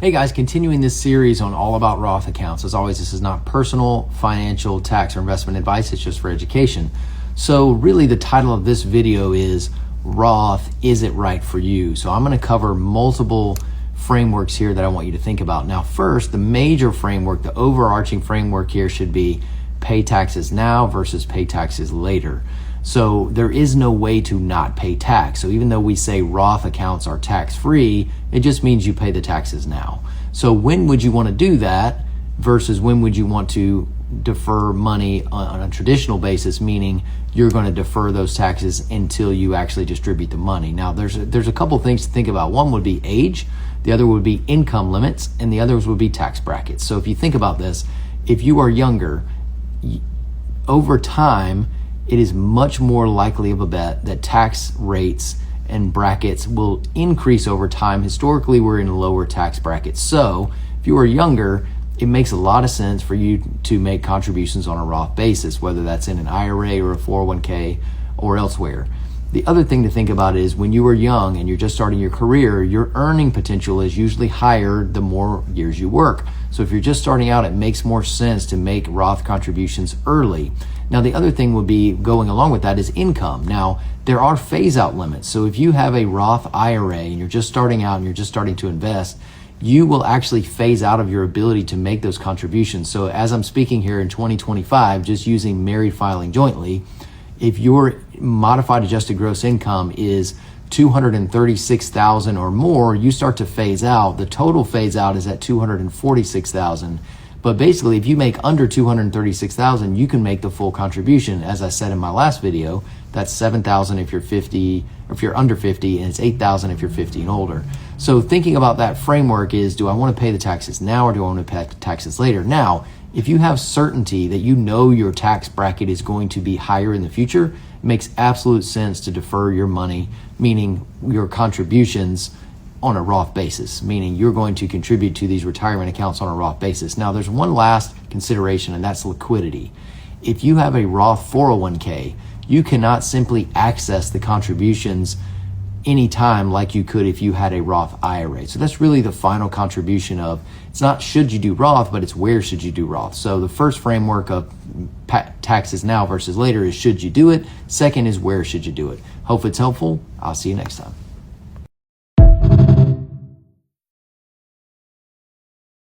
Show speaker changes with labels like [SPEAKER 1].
[SPEAKER 1] Hey guys, continuing this series on all about Roth accounts. As always, this is not personal, financial, tax, or investment advice. It's just for education. So really the title of this video is Roth, is it right for you? So I'm going to cover multiple frameworks here that I want you to think about. Now first, the major framework, the overarching framework here should be pay taxes now versus pay taxes later. So there is no way to not pay tax. So even though we say Roth accounts are tax-free, it just means you pay the taxes now. So when would you want to do that versus when would you want to defer money on a traditional basis, meaning you're going to defer those taxes until you actually distribute the money. Now there's a couple things to think about. One would be age, the other would be income limits, and the others would be tax brackets. So if you think about this, if you are younger, over time, it is much more likely of a bet that tax rates and brackets will increase over time. Historically, we're in lower tax brackets. So if you are younger, it makes a lot of sense for you to make contributions on a Roth basis, whether that's in an IRA or a 401k or elsewhere. The other thing to think about is when you are young and you're just starting your career, your earning potential is usually higher the more years you work. So if you're just starting out, it makes more sense to make Roth contributions early. Now, the other thing would be going along with that is income. Now, there are phase out limits. So if you have a Roth IRA and you're just starting out and you're just starting to invest, you will actually phase out of your ability to make those contributions. So as I'm speaking here in 2025, just using married filing jointly, if your modified adjusted gross income is $236,000 or more, you start to phase out. The total phase out is at $246,000. But basically, if you make under $236,000, you can make the full contribution. As I said in my last video, that's $7,000 if you're 50, or if you're under 50, and it's $8,000 if you're 50 and older. So thinking about that framework is, do I want to pay the taxes now or do I want to pay taxes later? Now, if you have certainty that you know your tax bracket is going to be higher in the future, it makes absolute sense to defer your money, meaning your contributions on a Roth basis, meaning you're going to contribute to these retirement accounts on a Roth basis. Now, there's one last consideration, and that's liquidity. If you have a Roth 401k, you cannot simply access the contributions anytime like you could if you had a Roth IRA. So that's really the final contribution of, it's not should you do Roth, but it's where should you do Roth. So the first framework of taxes now versus later is should you do it? Second is where should you do it? Hope it's helpful. I'll see you next time.